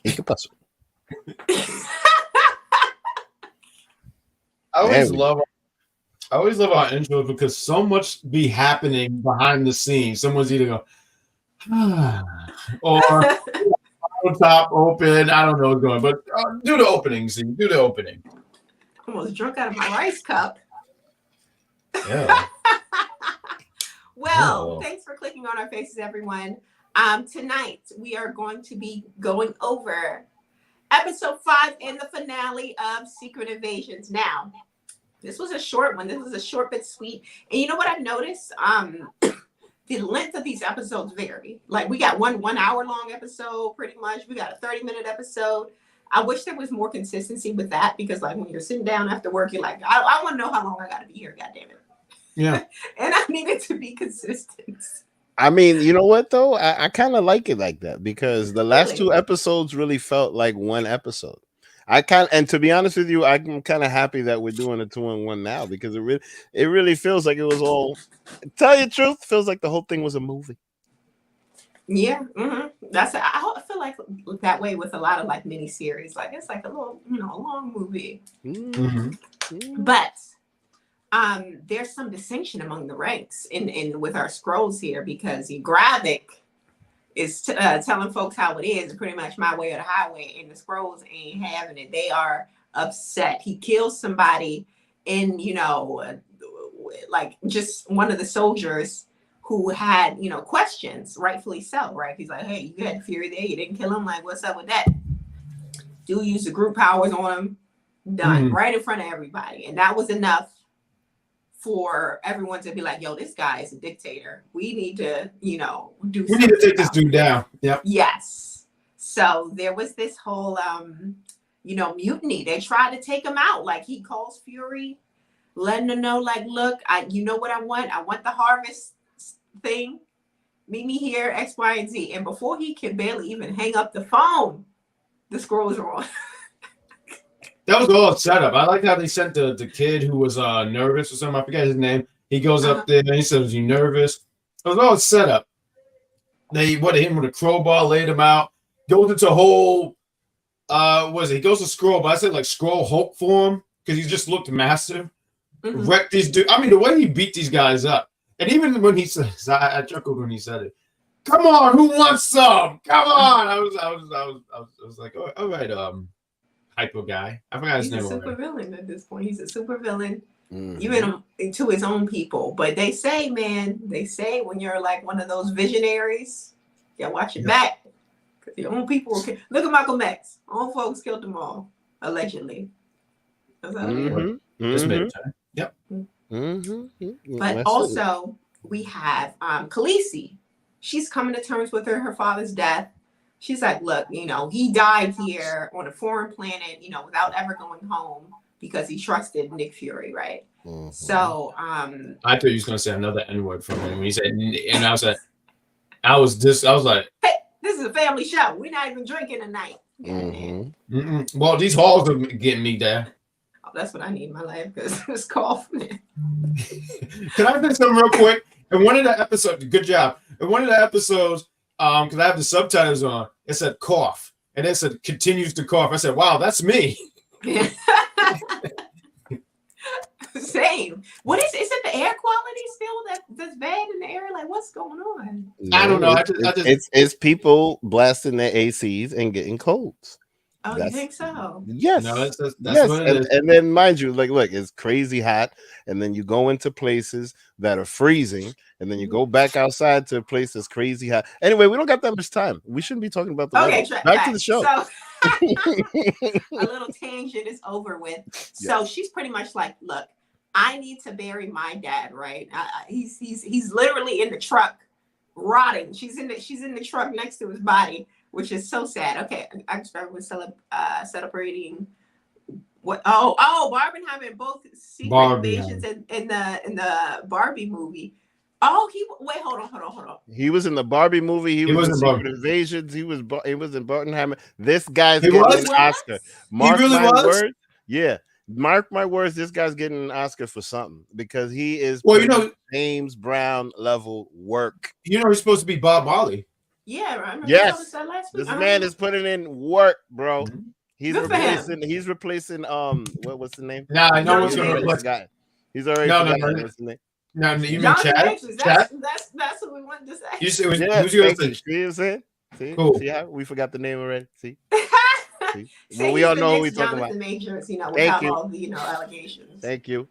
¿Y qué pasó? I always love our intros because so much be happening behind the scenes. Someone's either go, or top open. I don't know what's going, but do the opening scene. Do the opening. Almost drunk out of my rice cup. Yeah. Well, thanks for clicking on our faces, everyone. Tonight we are going to be going over episode 5 and the finale of Secret Invasions. Now, this was a short one. This was a short but sweet. And you know what I've noticed? The length of these episodes vary. Like we got one 1 hour long episode, pretty much. We got a 30-minute episode. I wish there was more consistency with that because, like, when you're sitting down after work, you're like, I want to know how long I got to be here. God damn it. Yeah. And I need it to be consistent. I mean, you know what though? I kind of like it like that because the last 2 episodes really felt like one episode. And to be honest with you, I'm kind of happy that we're doing a 2-in-1 now because it really feels like it was all. Tell you the truth, feels like the whole thing was a movie. Yeah, I feel like that way with a lot of like mini series. Like it's like a little, a long movie. Mm-hmm. But there's some distinction among the ranks in with our scrolls here because Gravik is telling folks how it is, pretty much my way or the highway, and the scrolls ain't having it. They are upset. He kills somebody in, like just one of the soldiers who had, questions, rightfully so, right? He's like, hey, you had Fury there, you didn't kill him. Like, what's up with that? Dude used the group powers on him, done, right in front of everybody. And that was enough for everyone to be like, yo, this guy is a dictator. We need to, we need to take this dude down. Yep. Yes. So there was this whole, mutiny. They tried to take him out. Like he calls Fury, letting him know, like, look, you know what I want? I want the harvest thing. Meet me here, X, Y, and Z. And before he can barely even hang up the phone, the scrolls are on. That was all set up. I like how they sent the kid who was nervous or something. I forget his name. He goes up there and he says, "You nervous?" It was all set up. They hit him with a crowbar, laid him out. Goes into a whole he goes to Skrull, but I said like Skrull Hulk form because he just looked massive. Mm-hmm. Wrecked these dudes. I mean, the way he beat these guys up, and even when he says, I chuckled when he said it. Come on, who wants some? Come on! I was like, all right, hyper guy. I forgot his name. He's a super villain at this point. He's a super villain. Mm-hmm. Even to his own people. But they say, when you're like one of those visionaries, you gotta watch your back. Because your own people will kill. Look at Malcolm X. Own folks killed them all, allegedly. That's how Yep. Mm-hmm. But also, we have Khaleesi. She's coming to terms with her father's death. She's like, look, he died here on a foreign planet, without ever going home because he trusted Nick Fury, right? Mm-hmm. So, I thought you was gonna say another N-word from him. He said, and I was like, I was like, hey, this is a family show. We're not even drinking tonight. Mm-hmm. Mm-hmm. Well, these halls are getting me there. Oh, that's what I need in my life because it's coughing. Can I say something real quick? In one of the episodes, good job. In one of the episodes, because I have the subtitles on, it said cough. And it said continues to cough. I said, wow, that's me. Same. What is it the air quality still that's bad in the air? Like what's going on? No, I don't know. It's people blasting their ACs and getting colds. Oh, you think so? Yes. No, that's yes. What it is. And then mind you, like, look, it's crazy hot, and then you go into places that are freezing, and then you go back outside to a place that's crazy hot. Anyway, we don't got that much time. We shouldn't be talking about the weather. Back to the show. So, a little tangent is over with. So she's pretty much like, look, I need to bury my dad, right? He's literally in the truck, rotting. She's in the truck next to his body, which is so sad. Okay, I started with celebrating what? Oh, Barbenheimer in both Secret Invasions in the Barbie movie. Oh, wait, hold on. He was in the Barbie movie. He was in wasn't Secret Barbie. Invasions. He was in Bartenheimer. This guy's He getting was? an What? Oscar. He Mark really my was? words. Yeah. Mark my words, this guy's getting an Oscar for something because he is Well, putting James Brown level work. he's supposed to be Bob Marley. Yeah, I remember Yes. that last week. This man is putting in work, bro. Mhm. He's Good for replacing. He's replacing. What's the name? Nah, I know Jonathan what's going to Majors. replace. He's already No, forgotten what's the name. No, you mean Jonathan Chad? Majors. Chad? That's what we wanted to say. You see, Yeah, who's going thank you. to say? See what I'm saying? See, Cool. see how we forgot the name already. See, See, well, we he's all the know who next we're talking Jonathan about. Majors, Thank without you. all the allegations. Thank you.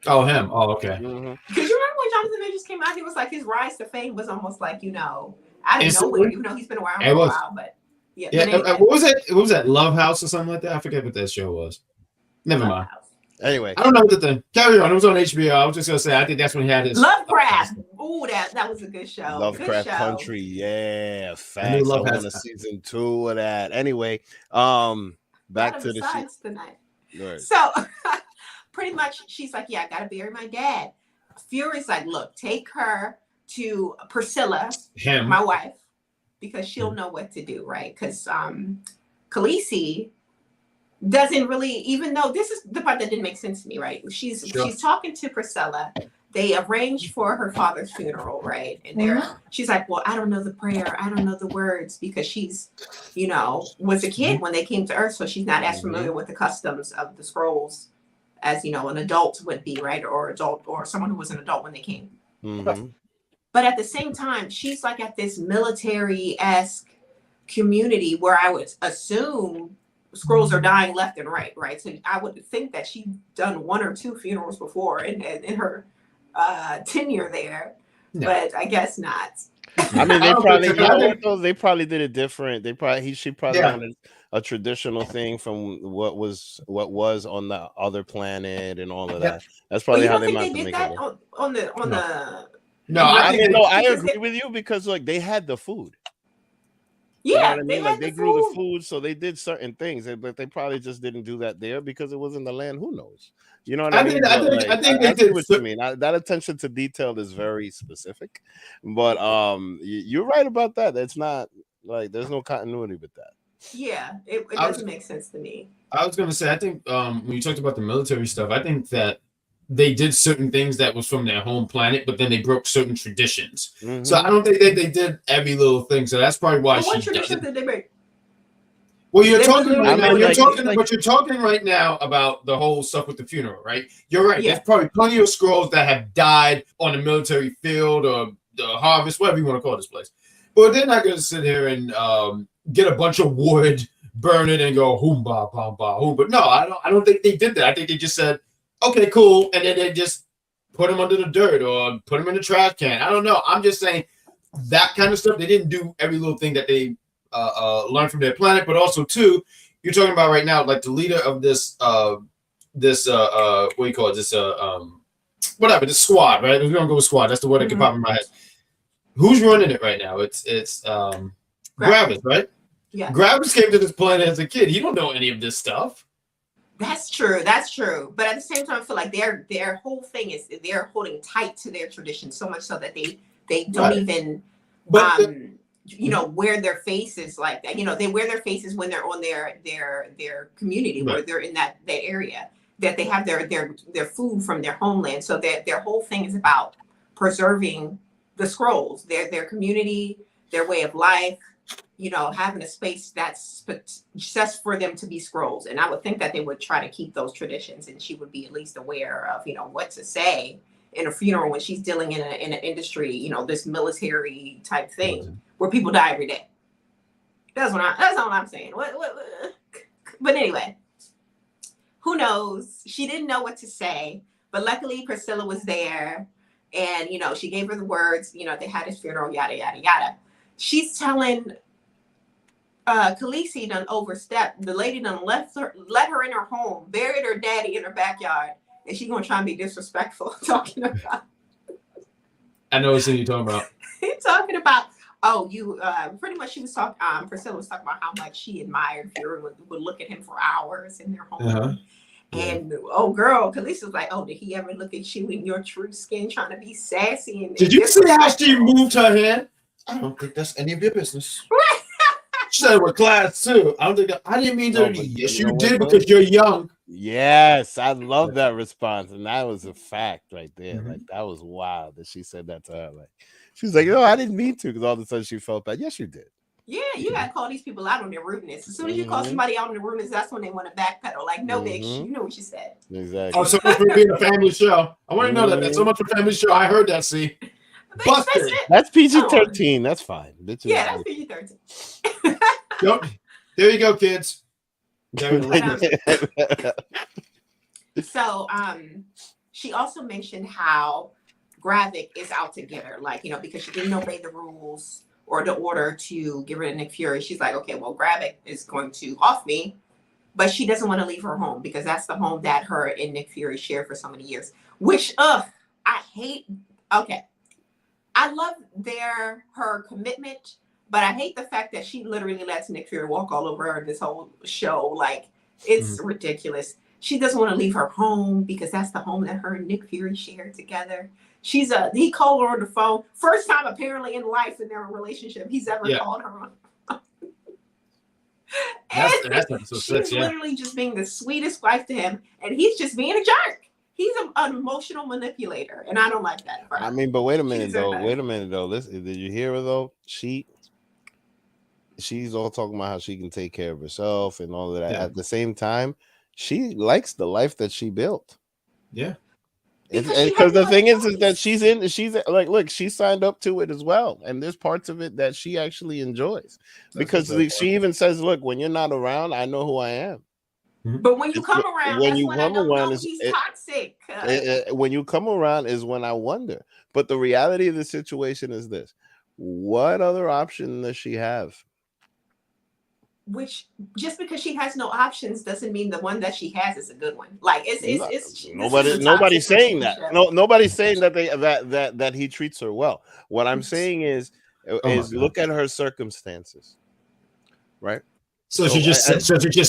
Oh, him. Oh, okay. Mhm. Because you remember when Jonathan Majors came out, he was like his rise to fame was almost like out of Instantly? nowhere. Even though he's been around for It a was. while, but yeah. Yeah. But anyway, What was it? What was that? Love House or something like that? I forget what that show was. Never mind. Anyway, I don't know what the thing. Carry on. It was on HBO. I was just gonna say. I think that's when he had his Lovecraft. Ooh, that was a good show. Lovecraft good show. Country. Yeah, I facts. I Love want has a that. season 2 of that. Anyway, back to the shit. Besides tonight. Right. So pretty much she's like, yeah, I gotta bury my dad. Fury's like, look, take her to Priscilla, Him. my wife, because she'll know what to do, right? Because Khaleesi doesn't really, even though this is the part that didn't make sense to me, right? She's talking to Priscilla. They arranged for her father's funeral, right? And she's like, well, I don't know the prayer. I don't know the words because she's, was a kid when they came to Earth. So she's not as familiar with the customs of the scrolls as, an adult would be, right? Or someone who was an adult when they came. Mhm. But at the same time, she's like at this military-esque community where I would assume scrolls are dying left and right? So I would think that she's done 1 or 2 funerals before in her tenure there, but I guess not. I mean, they probably did it different. She probably wanted a traditional thing from what was on the other planet and all of that. That's probably how they might did make that it work. on the. No, I agree with you because they had the food. Yeah, you know what I mean? They grew the food, so they did certain things, but they probably just didn't do that there because it was in the land. Who knows? You know what I mean? I think they did what you mean. That attention to detail is very specific, but you're right about that. It's not like there's no continuity with that. Yeah, it doesn't make sense to me. I was gonna say, I think when you talked about the military stuff, I think that they did certain things that was from their home planet, but then they broke certain traditions. Mm-hmm. So I don't think they did every little thing. So that's probably why what tradition did they break? Well, you're talking right now. But you're talking right now about the whole stuff with the funeral, right? You're right. Yeah. There's probably plenty of scrolls that have died on the military field or the harvest, whatever you want to call this place. But they're not going to sit here and get a bunch of wood, burn it, and go hoom ba ba ba hoom. But no, I don't think they did that. I think they just said, okay, cool, and then they just put them under the dirt or put them in the trash can. I don't know. I'm just saying that kind of stuff. They didn't do every little thing that they learned from their planet, but also too, you're talking about right now, like the leader of this what do you call it? This whatever, this squad, right? We're gonna go with squad. That's the word that can pop in my head. Who's running it right now? It's Gravis, right? Yeah. Gravis came to this planet as a kid. He don't know any of this stuff. That's true. But at the same time, I feel like their whole thing is they're holding tight to their tradition so much so that they don't even wear their faces like that. They wear their faces when they're on their community, where they're in that area, that they have their food from their homeland. So their whole thing is about preserving the scrolls, their community, their way of life, having a space that's just for them to be scrolls. And I would think that they would try to keep those traditions, and she would be at least aware of, what to say in a funeral when she's dealing in an industry, this military type thing where people die every day. That's all I'm saying. But anyway, who knows? She didn't know what to say, but luckily Priscilla was there, and she gave her the words. They had his funeral, yada yada yada. She's telling Khaleesi done overstepped. The lady done let her in her home, buried her daddy in her backyard, and she's gonna try and be disrespectful talking about. I know what you're talking about. He's talking about, you pretty much. She was talking. Priscilla was talking about how much she admired Fury, would look at him for hours in their home, And oh girl, Kalisa's like, oh, did he ever look at you in your true skin trying to be sassy and Did you see how she moved her hand? I don't think that's any of your business. She said we're class too. I don't think I didn't mean to. Yes, you did because you're young. Yes, I love that response, and that was a fact right there. Mm-hmm. Like that was wild that she said that to her. Like she was like, "No, I didn't mean to," because all of a sudden she felt bad. Yes, you did. Yeah, you gotta call these people out on their rudeness. As soon as you call somebody out on their rudeness, that's when they want to backpedal. Like, no, bitch, you know what you said. Exactly. Oh, so much for being a family show. I want to know that. That's so much for family show. I heard that. See, busted. That's PG-13. That's fine. Yeah, that's PG-13. Yep. There you go, kids. So, she also mentioned how Gravik is out to get her, like, because she didn't obey the rules or the order to get rid of Nick Fury. She's like, okay, well, Gravik is going to off me, but she doesn't want to leave her home because that's the home that her and Nick Fury shared for so many years, which, I hate. Okay. I love her commitment, but I hate the fact that she literally lets Nick Fury walk all over her this whole show. Like, it's ridiculous. She doesn't want to leave her home because that's the home that her and Nick Fury shared together. He called her on the phone. First time apparently in life in their relationship he's ever called her on the phone. She's literally just being the sweetest wife to him, and he's just being a jerk. He's an emotional manipulator, and I don't like that. I mean, but wait a minute though. Listen, did you hear her though? She's all talking about how she can take care of herself and all of that. At the same time, she likes the life that she built. Yeah. Because the thing is that she's like, look, she signed up to it as well, and there's parts of it that she actually enjoys. Because she even says, "Look, when you're not around, I know who I am." But when you come around, he's toxic. When you come around is when I wonder. But the reality of the situation is this: what other option does she have? Which, just because she has no options doesn't mean the one that she has is a good one. Like it's nobody's saying that. No, nobody's saying that that he treats her well. What I'm saying is look at her circumstances, right? So she just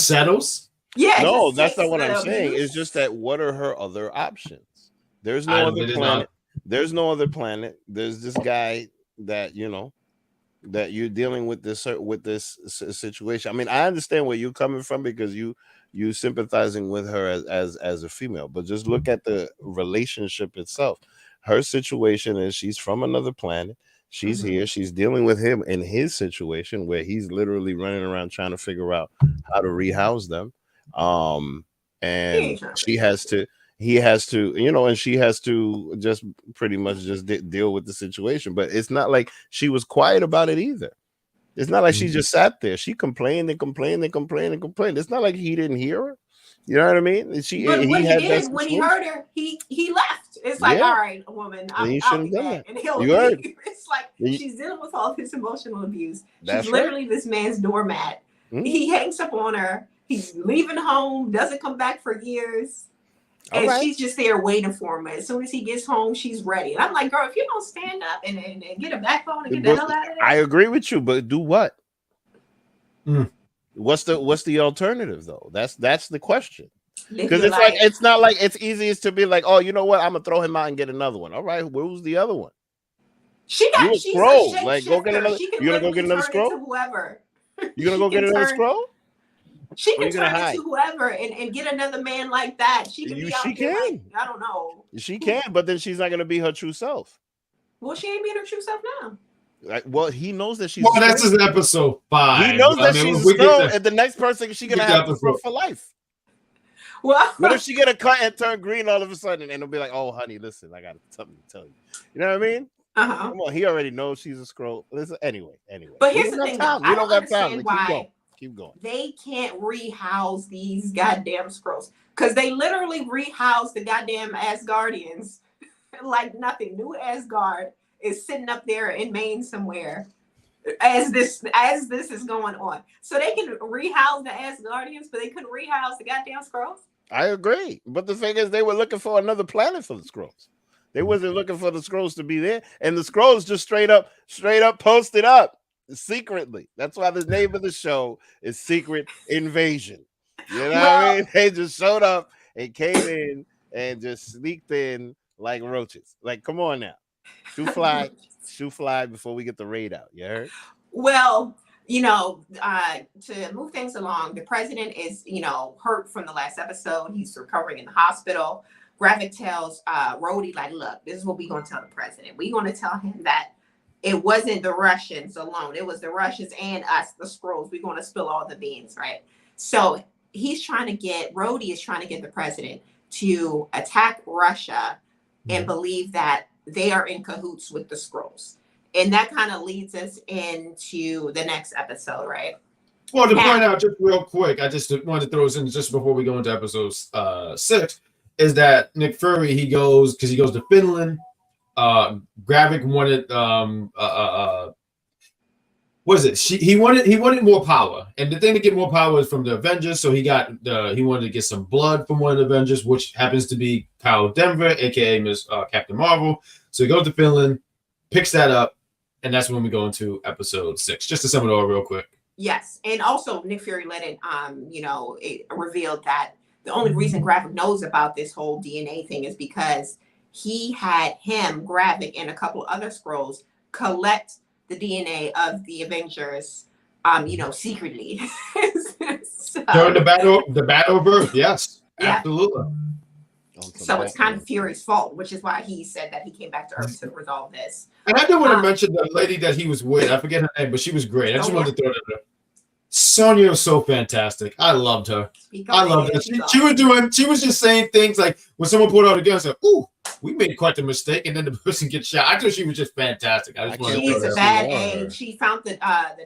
settles. Yeah. No, that's not what I'm saying. It's just that what are her other options? There's no other planet. There's no other planet. There's this guy that that you're dealing with this situation. I mean, I understand where you're coming from because you sympathizing with her as a female, but just look at the relationship itself. Her situation is she's from another planet. She's here. She's dealing with him in his situation where he's literally running around trying to figure out how to rehouse them. And he has to, and she has to just pretty much just deal with the situation. But it's not like she was quiet about it either. It's not like she just sat there. She complained and complained and complained and complained. It's not like he didn't hear her. You know what I mean? When he heard her, he left. It's like, all right, woman, I'll be back. And he'll leave. It's like she's dealing with all this emotional abuse. She's literally this man's doormat. He hangs up on her. He's leaving home, doesn't come back for years. And she's just there waiting for him. As soon as he gets home, she's ready. And I'm like, girl, if you don't stand up and get a backbone and get the hell out of there. I agree with you, but do what? What's the alternative though? That's the question. Because it's not like it's easiest to be like, oh, you know what? I'm gonna throw him out and get another one. All right, where's the other one? She's a scroll. Like, go get another. You gonna go get another scroll? Whoever. You gonna go get another scroll? She can turn into whoever and get another man like that. She can be out here like, I don't know. She can, but then she's not gonna be her true self. Well, she ain't being her true self now. Well, he knows that she's. Well, that's in episode 5. He knows that she's a scroll, and the next person she's gonna have to for life. Well, what if she get a cut and turn green all of a sudden, and it'll be like, "Oh, honey, listen, I got something to tell you." You know what I mean? Come on, he already knows she's a scroll. Listen, anyway. But here's the thing: I don't understand why keep going. They can't rehouse these goddamn scrolls because they literally rehouse the goddamn Asgardians like nothing. New Asgard is sitting up there in Maine somewhere as this is going on. So they can rehouse the Asgardians, but they couldn't rehouse the goddamn scrolls. I agree, but the thing is, they were looking for another planet for the scrolls. They wasn't looking for the scrolls to be there, and the scrolls just straight up posted up secretly. That's why the name of the show is Secret Invasion. You know what I mean? They just showed up and came in and just sneaked in like roaches. Like, come on now, shoe fly before we get the raid out. You heard? Well, to move things along, the president is, hurt from the last episode. He's recovering in the hospital. Gravik tells Rhodey, like, look, this is what we're going to tell the president. We're going to tell him that it wasn't the Russians alone. It was the Russians and us, the Skrulls. We're going to spill all the beans, right? So Rhodey is trying to get the president to attack Russia and believe that they are in cahoots with the Skrulls. And that kind of leads us into the next episode, right? Well, to point out just real quick, I just wanted to throw this in just before we go into episode 6, is that Nick Fury, he goes to Finland. Gravik wanted what is it? He wanted more power, and the thing to get more power is from the Avengers. So he wanted to get some blood from one of the Avengers, which happens to be Carol Denver, aka Miss Captain Marvel. So he goes to Finland, picks that up, and that's when we go into episode 6. Just to sum it all real quick. Yes, and also Nick Fury it revealed that the only reason Gravik knows about this whole DNA thing is because he had him, Gravik, and a couple other Skrulls collect the DNA of the Avengers, secretly. So, during the battle of Earth, yes, yeah. Absolutely. So it's kind of Fury's fault, which is why he said that he came back to Earth to resolve this. And I do want to mention the lady that he was with. I forget her name, but she was great. I just wanted to throw that in. Sonya was so fantastic. I loved her. I loved her. She was just saying things like when someone pulled out a gun, I said, "Ooh, we made quite the mistake," and then the person gets shot. I thought she was just fantastic. I just wanted to She's a bad egg. She found the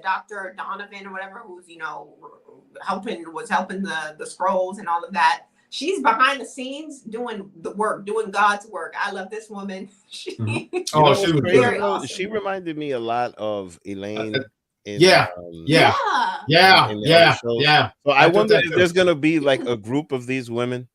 Dr. Donovan or whatever, who's was helping the Skrulls and all of that. She's behind the scenes doing the work, doing God's work. I love this woman. She was very awesome. She reminded me a lot of Elaine. Yeah. So I wonder if there's gonna be like a group of these women.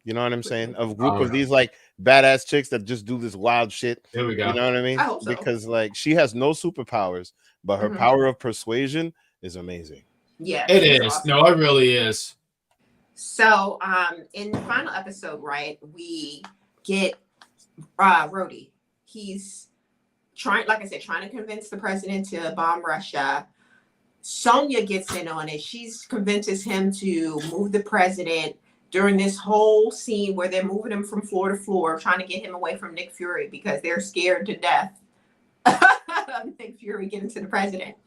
You know what I'm saying? A group of these like badass chicks that just do this wild shit. There we go. You know what I mean? I hope so. Because like she has no superpowers, but her power of persuasion is amazing. Yeah, it is. Awesome. No, it really is. So, in the final episode, right, we get Rhodey. He's trying to convince the president to bomb Russia. Sonya gets in on it. She convinces him to move the president during this whole scene where they're moving him from floor to floor, trying to get him away from Nick Fury because they're scared to death of Nick Fury getting to the president.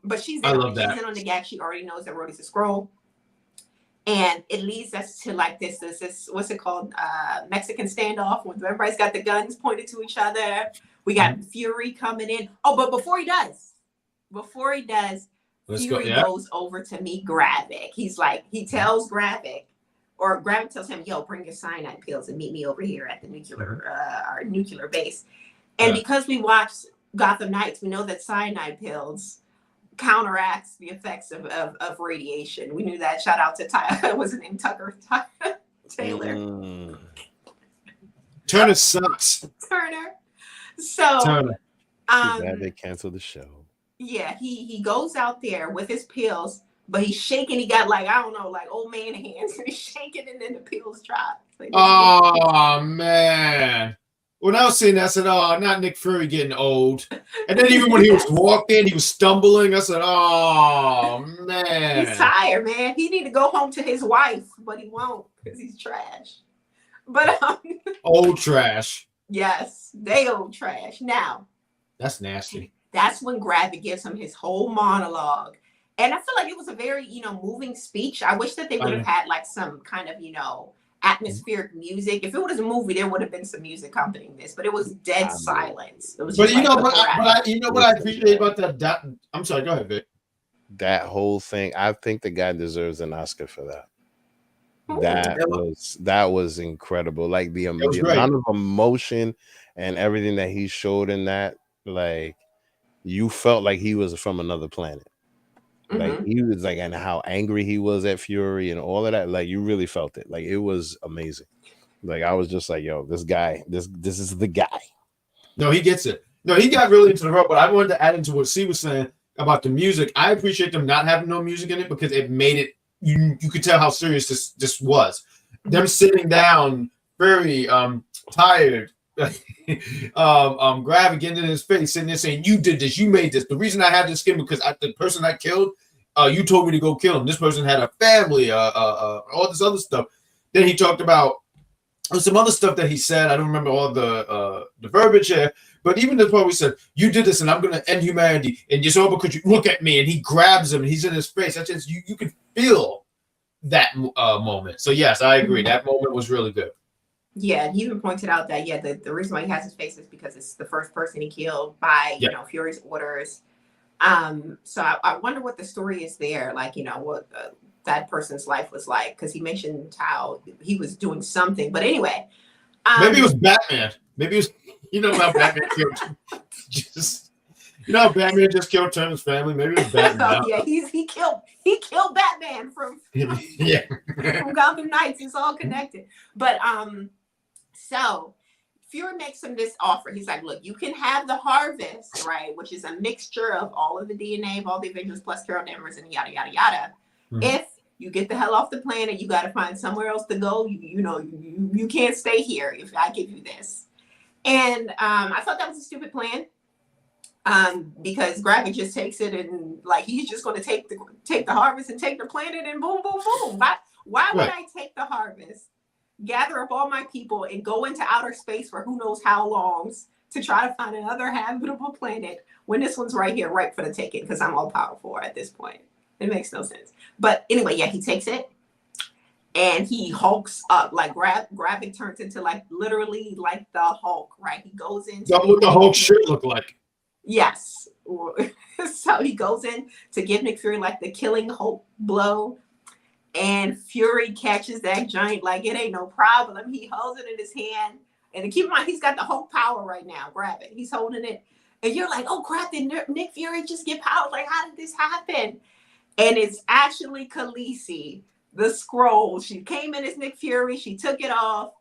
But she's in on the gag. She already knows that Rhodey's a Skrull. And it leads us to like this what's it called? Mexican standoff when everybody's got the guns pointed to each other. We got Fury coming in. Oh, but before he does, Fury goes over to meet Gravik. He tells Gravik, or Gravik tells him, yo, bring your cyanide pills and meet me over here at the our nuclear base. And because we watched Gotham Knights, we know that cyanide pills counteracts the effects of radiation. We knew that. Shout out to Tyler. What's his name? Tucker Taylor. Turner sucks. Turner. So Too bad they canceled the show. Yeah, he goes out there with his pills, but he's shaking. He got like old man hands, and he's shaking, and then the pills drop. Oh man. When I was seeing that, I said, "Oh, not Nick Fury getting old." And then even when he was walking, he was stumbling. I said, "Oh man, he's tired, man. He need to go home to his wife, but he won't because he's trash." But old trash. Yes, they old trash. Now, that's nasty. That's when Gravik gives him his whole monologue, and I feel like it was a very moving speech. I wish that they would have had like some kind of atmospheric music. If it was a movie, there would have been some music accompanying this, but it was dead silence. It was but what I appreciate about that. I'm sorry, go ahead, Vic. That whole thing, I think the guy deserves an Oscar for that. That was incredible. Like the amount of emotion and everything that he showed in that, like you felt like he was from another planet. Like he was like, and how angry he was at Fury and all of that. Like you really felt it. Like it was amazing. Like I was just like, yo, this guy, this is the guy. No, he gets it. No, he got really into the role. But I wanted to add into what C was saying about the music. I appreciate them not having no music in it because it made it you could tell how serious this was. Them sitting down, very tired, grabbing, getting in his face, sitting there saying, "You did this, you made this. The reason I had this skin because the person I killed, you told me to go kill him. This person had a family, all this other stuff." Then he talked about some other stuff that he said. I don't remember all the verbiage here, but even the part we said, "You did this, and I'm going to end humanity, and it's all because you look at me." And he grabs him, and he's in his face. That's just you can feel that moment. So yes, I agree. That moment was really good. Yeah, and he even pointed out that the reason why he has his face is because it's the first person he killed by Fury's orders. So I wonder what the story is there, like what that person's life was like, because he mentioned how he was doing something. But anyway, maybe it was Batman. Maybe it was how Batman killed how Batman just killed Turner's family. Maybe it was Batman. Oh, yeah, he killed Batman from Gotham Knights. It's all connected. But so Fury makes him this offer. He's like, look, you can have the harvest, right, which is a mixture of all of the DNA of all the Avengers plus Carol Danvers and yada yada yada. Mm-hmm. If you get the hell off the planet, you got to find somewhere else to go. You can't stay here if I give you this. And I thought that was a stupid plan. Because Gravik just takes it and like he's just going to take the harvest and take the planet and boom, boom, boom. Why would I take the harvest, gather up all my people, and go into outer space for who knows how long to try to find another habitable planet when this one's right here, right for the taking? Because I'm all powerful at this point. It makes no sense. But anyway, yeah, he takes it and he hulks up. Like Gravik turns into like literally like the Hulk, right? He goes into what the Hulk should look like. Yes. So he goes in to give Nick Fury like the killing Hulk blow, and Fury catches that giant like it ain't no problem. He holds it in his hand, and keep in mind he's got the Hulk power right now. Grab it. He's holding it, and you're like, oh crap! Did Nick Fury just get power? Like, how did this happen? And it's actually Khaleesi, the Skrull. She came in as Nick Fury. She took it off.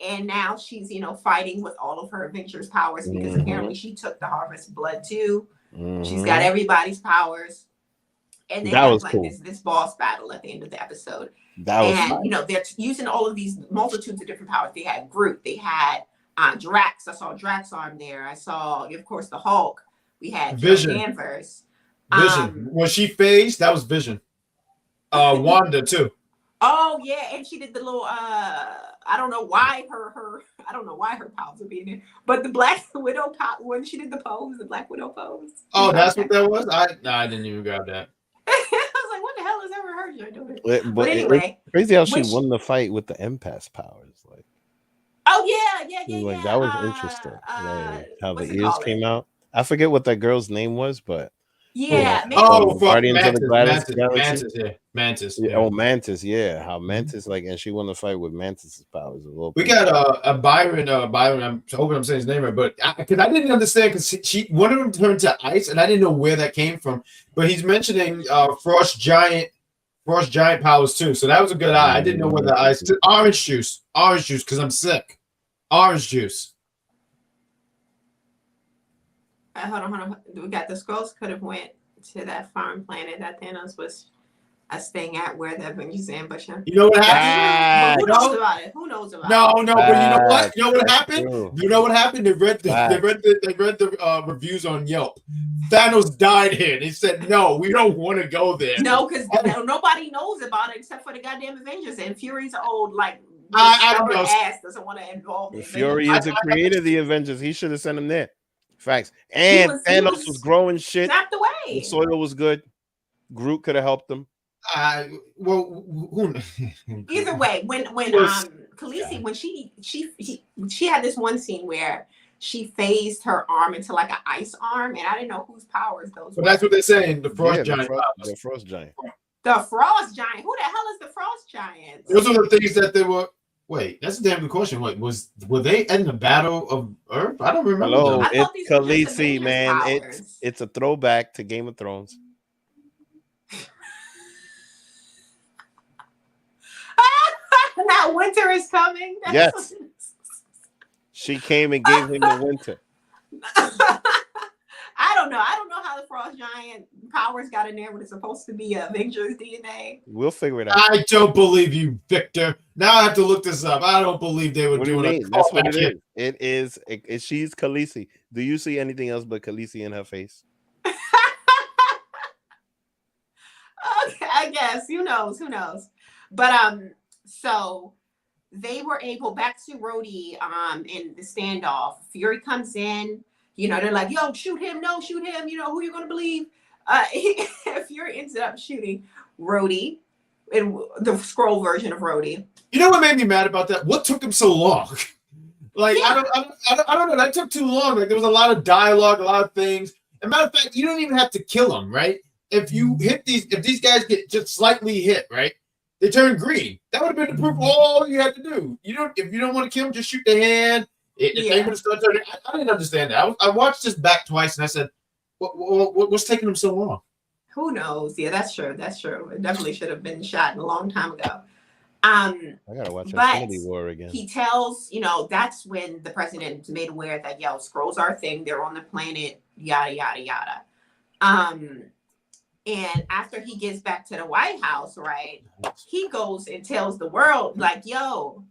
And now she's, fighting with all of her Avengers powers because apparently she took the Harvest blood too. She's got everybody's powers. And they have like cool. this boss battle at the end of the episode. They're using all of these multitudes of different powers. They had Groot. They had Drax. I saw Drax arm there. I saw, of course, the Hulk. We had Vision. Danvers. Vision. When she phased, that was Vision. Wanda too. Oh yeah, and she did the little I don't know why her powers were being there, but the Black Widow when she did the pose, the Black Widow pose. Oh, that's what that was. I didn't even grab that. I was like, what the hell has ever heard you doing it? But anyway, it's crazy how she won the fight with the empath powers. Like, oh yeah. Like that was interesting. Like, how the ears came out. I forget what that girl's name was, but. Yeah. Guardians of the Galaxy. Mantis. Yeah. Oh, Mantis. Yeah. How Mantis and she won the fight with Mantis's powers. We got a Byron. I'm hoping I'm saying his name right, but because I didn't understand because one of them turned to ice, and I didn't know where that came from. But he's mentioning frost giant powers too. So that was a good eye. I didn't know where the ice. Orange juice because I'm sick. Orange juice. Hold on. We got the Skrulls could have went to that foreign planet that Thanos was staying at where the Avengers ambush him. You know what happened? Who knows about it? Who knows about it? No, but you know what? You know what happened? True. You know what happened? They read the reviews on Yelp. Thanos died here. They said, no, we don't want to go there. No, because nobody knows about it except for the goddamn Avengers, and Fury's old I don't know. Ass doesn't want to involve. Fury is the creator of the Avengers. He should have sent him there. Facts. And Thanos was growing shit. Snapped away. The soil was good. Groot could have helped him. Either way, when Khaleesi, when she had this one scene where she phased her arm into like an ice arm, and I didn't know whose powers those were. That's what they're saying. The frost giant. The frost giant. The frost giant. Who the hell is the frost giant? Those are the things that they were. Wait, that's a damn good question. Wait, were they in the Battle of Earth? I don't remember. Hello, it's Khaleesi, man. It's a throwback to Game of Thrones. Now winter is coming. Yes. She came and gave him the winter. I don't know how how the frost giant powers got in there when it's supposed to be Avengers DNA? We'll figure it out. I don't believe you, Victor. Now I have to look this up. I don't believe they were What do you doing mean? That's what it is. It is. She's Khaleesi. Do you see anything else but Khaleesi in her face? Okay, I guess. Who knows? But so they were able, back to Rhodey in the standoff. Fury comes in, they're like, yo, shoot him, no, shoot him, who you gonna believe? Fury ended up shooting Rhodey, in the scroll version of Rhodey. You know what made me mad about that? What took him so long? Like, Yeah. I don't know. That took too long. Like, there was a lot of dialogue, a lot of things. As a matter of fact, you don't even have to kill them, right? If these guys get just slightly hit, right, they turn green. That would have been the proof. All you had to do. If you don't want to kill them, just shoot the hand. If they would have started turning, I didn't understand that. I watched this back twice, and I said, "What's taking them so long?" Who knows? Yeah, that's true. It definitely should have been shot a long time ago. I gotta watch Infinity War again. He tells, that's when the president made aware that, scrolls are a thing. They're on the planet, yada, yada, yada. And after he gets back to the White House, right, he goes and tells the world, like, yo,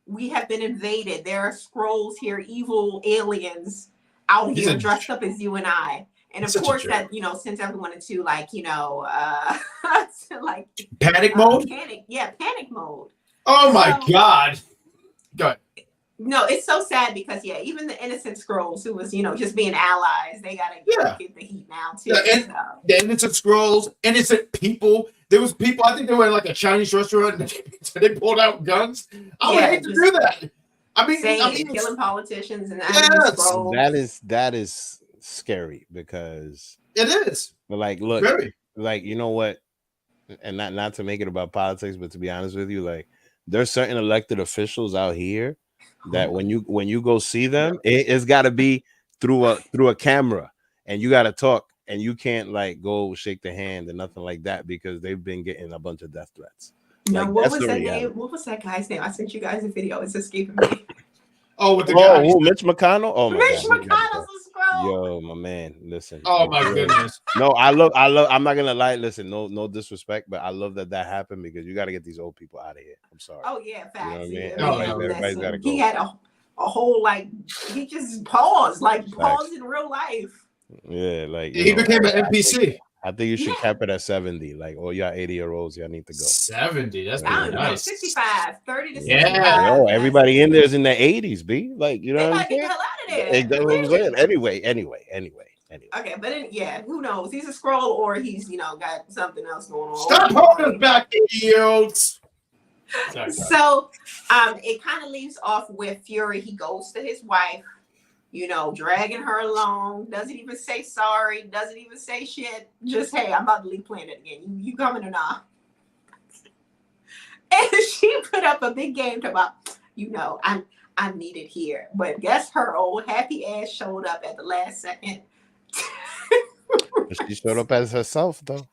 we have been invaded. There are scrolls here, evil aliens out here dressed up as you and I. And of course that, sends everyone into like, like panic mode? Panic mode. Oh my God. Go ahead. No, it's so sad because even the innocent scrolls who was, just being allies, they gotta get the heat now too. Yeah, the innocent scrolls, innocent people. There was people, I think they were in like a Chinese restaurant and they pulled out guns. I would hate to do that. I mean killing politicians and scrolls. That is scary because it is. But like, look, like, you know what? And not to make it about politics, but to be honest with you, like, there's certain elected officials out here that when you go see them, it's got to be through a camera, and you got to talk, and you can't like go shake the hand and nothing like that because they've been getting a bunch of death threats. No, like, what was that name? What was that guy's name? I sent you guys a video. It's escaping me. With the guy. Mitch McConnell. Oh my Mitch God, McConnell's a scroll. Yo, my man, listen. Oh my goodness. No, I love. I'm not gonna lie. Listen, no disrespect, but I love that happened because you got to get these old people out of here. I'm sorry. Oh yeah, facts. You know what I mean? Everybody's got to go. He had a whole he just paused in real life. Yeah, like he became an NPC. I think you should cap it at 70. Like, all y'all 80-year-olds, y'all need to go. 70. That's pretty nice. 65, 30 to 65. Yeah. Yo, everybody in there's in the 80s, B. Like, you know what I'm saying? Get the hell out of there. That's what I'm saying. Anyway. Okay, but who knows? He's a scroll or he's, got something else going on. Stop holding back, idiots. So, it kind of leaves off with Fury. He goes to his wife, dragging her along, doesn't even say sorry, doesn't even say shit. Just, hey, I'm about to leave planet again. You coming or not? And she put up a big game about, I'm needed here. But guess her old happy ass showed up at the last second. She showed up as herself, though.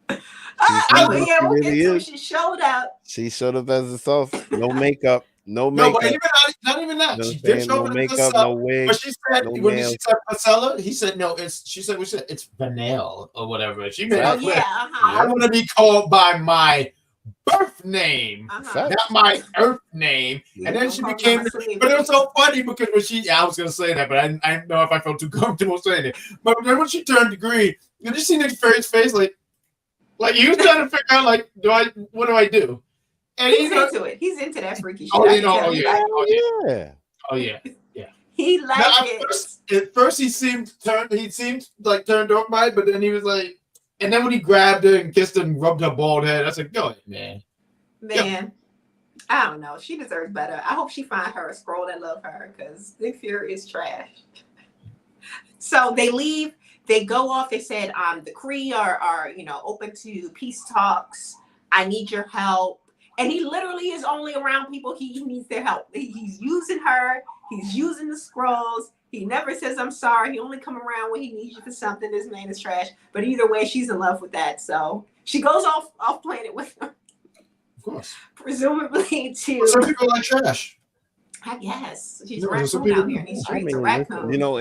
She showed up. She showed up as herself. No makeup. No makeup. No, but not even that. She did show up makeup, no wig. But she said she said Marcella, he said no. She said it's Vanille or whatever. She made it clear. I want to be called by my birth name, not my earth name. And then she became. But it was so funny because I was gonna say that, but I didn't know if I felt too comfortable saying it. But then when she turned green, did you see Nick Fury's face? Like he was trying to figure out what do I do? And he's into it. He's into that freaky shit. Oh yeah. He likes it. At first, he seemed turned off by it, but then he was like, and then when he grabbed her and kissed her and rubbed her bald head, I said, "Go ahead, man." Man, I don't know. She deserves better. I hope she find her a scroll that love her because Nick Fury is trash. So they leave. They go off. They said, the Kree are open to peace talks. I need your help. And he literally is only around people he needs their help. He's using her. He's using the scrolls. He never says, I'm sorry. He only come around when he needs you for something. This man is trash. But either way, she's in love with that. So she goes off planet with him. Of course. Presumably to... Some people like trash. I guess she's No, a some raccoon people- out here in these I streets. mean, A listen, raccoon. you know,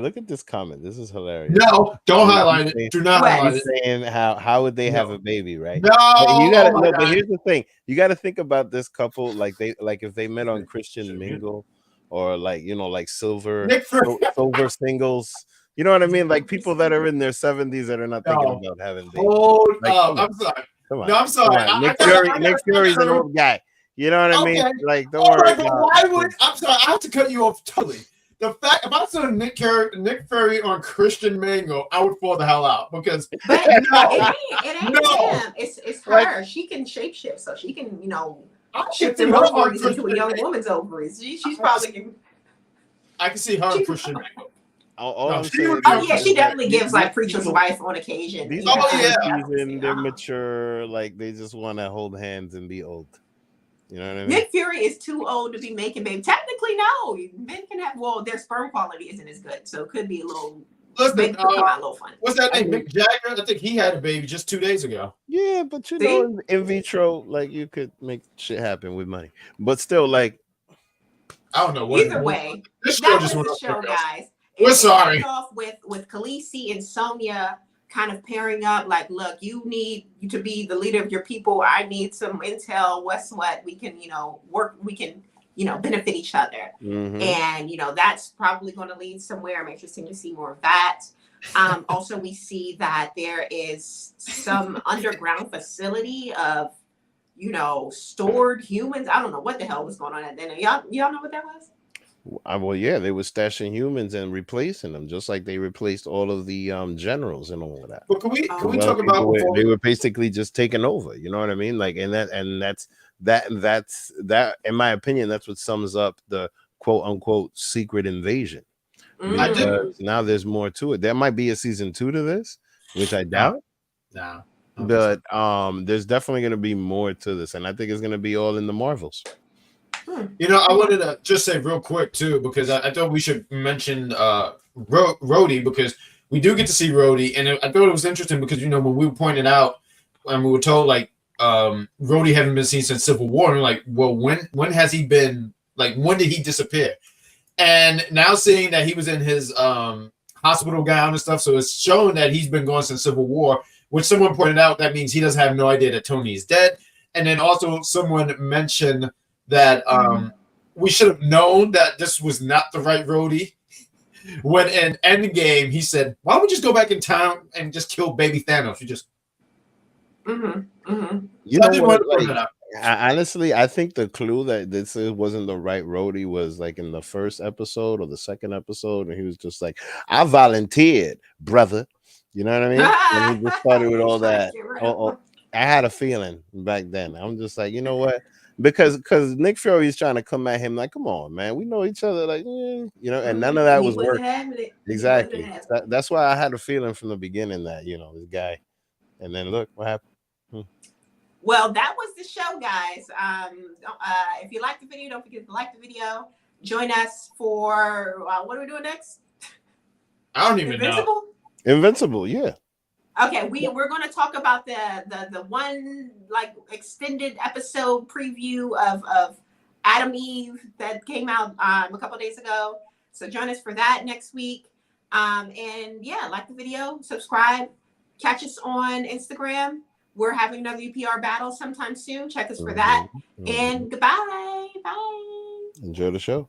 look at this comment. This is hilarious. No, don't He's highlight it. saying- Do not What? highlight He's it. saying how would they have No. a baby, right? No, But you gotta oh my no, but God. here's the thing: you got to think about this couple, like if they met on Christian Mingle, or like like silver Nick Fury. silver singles. You know what I mean? Like people that are in their 70s that are not thinking No. about having babies. Hold Like, up. come I'm sorry. Come on, No, I'm sorry. come on. I Nick gotta- Fury. I gotta- Nick Fury's an old guy. You know what I mean? Okay. Like, don't All worry right, but about. why would I'm sorry? I have to cut you off totally. The fact if I saw Nick Fury on Christian Mingle, I would fall the hell out because But it ain't No. him. It's her. Like- She can shapeshift, so she can I shift can them see her on ovaries into a young Christian. woman's ovaries. She's probably. I can see her on Christian Mingle. All No, I'm she saying would- is Oh yeah, she that definitely these- gives like these preacher's people- wife on occasion. These Yeah, people Oh, yeah. I can see, season, they're uh-huh. mature. Like they just want to hold hands and be old. You know what I mean? Nick Fury is too old to be making baby. Technically, no. Men can have their sperm quality isn't as good, so it could be a little. Listen, Make it come out a little funny. what's that name? I mean- Mick Jagger. I think he had a baby just 2 days ago. Yeah, but you See? know, in vitro, like you could make shit happen with money. But still, like, I don't know what. Either way, this show that was just went the off show, the rails. guys. We're It sorry. started off with Khaleesi and Sonya kind of pairing up. Like, look, you need to be the leader of your people. I need some intel. What's what? We can, work. We can, benefit each other. mhm. And that's probably going to lead somewhere. I'm interested to see more of that. Also, we see that there is some underground facility of stored humans. I don't know what the hell was going on at then. Y'all know what that was? Well, yeah, they were stashing humans and replacing them, just like they replaced all of the generals and all of that. But can we Oh. talk about before They were basically just taking over. You know what I mean? Like, and that's in my opinion, that's what sums up the quote unquote secret invasion. I did- Because now there's more to it. There might be a season 2 to this, which I doubt. No. But there's definitely going to be more to this, and I think it's going to be all in the Marvels. I wanted to just say real quick too, because I thought we should mention Rhodey, because we do get to see Rhodey, and I thought it was interesting because when we were pointed out and we were told like Rhodey haven't been seen since Civil War, and we're like, well, when has he been? Like, when did he disappear? And now seeing that he was in his hospital gown and stuff, so it's showing that he's been gone since Civil War. Which someone pointed out that means he doesn't have no idea that Tony is dead, and then also someone mentioned that we should have known that this was not the right Rhodey. When in Endgame, he said, why don't we just go back in time and just kill baby Thanos? You just Mm-hmm. Mm-hmm. You I know just what? wanted to point Like, that out. honestly, I think the clue that this wasn't the right Rhodey was like in the first episode or the second episode, and he was just like, "I volunteered, brother." You know what I mean? And he just started with all that. I had a feeling back then. I'm just like, you know what? Because Nick Fury is trying to come at him like, come on, man, we know each other, like, and none of that was working. Exactly. That's why I had a feeling from the beginning that this guy, and then look what happened. Well, that was the show, guys. If you like the video, don't forget to like the video. Join us for what are we doing next? I don't even know. Invincible? Invincible, yeah. Okay, we're going to talk about the one like extended episode preview of Adam Eve that came out a couple days ago. So join us for that next week. And yeah, like the video, subscribe, catch us on Instagram. We're having another UPR battle sometime soon. Check us for that. Mhm. And goodbye. Bye. Enjoy the show.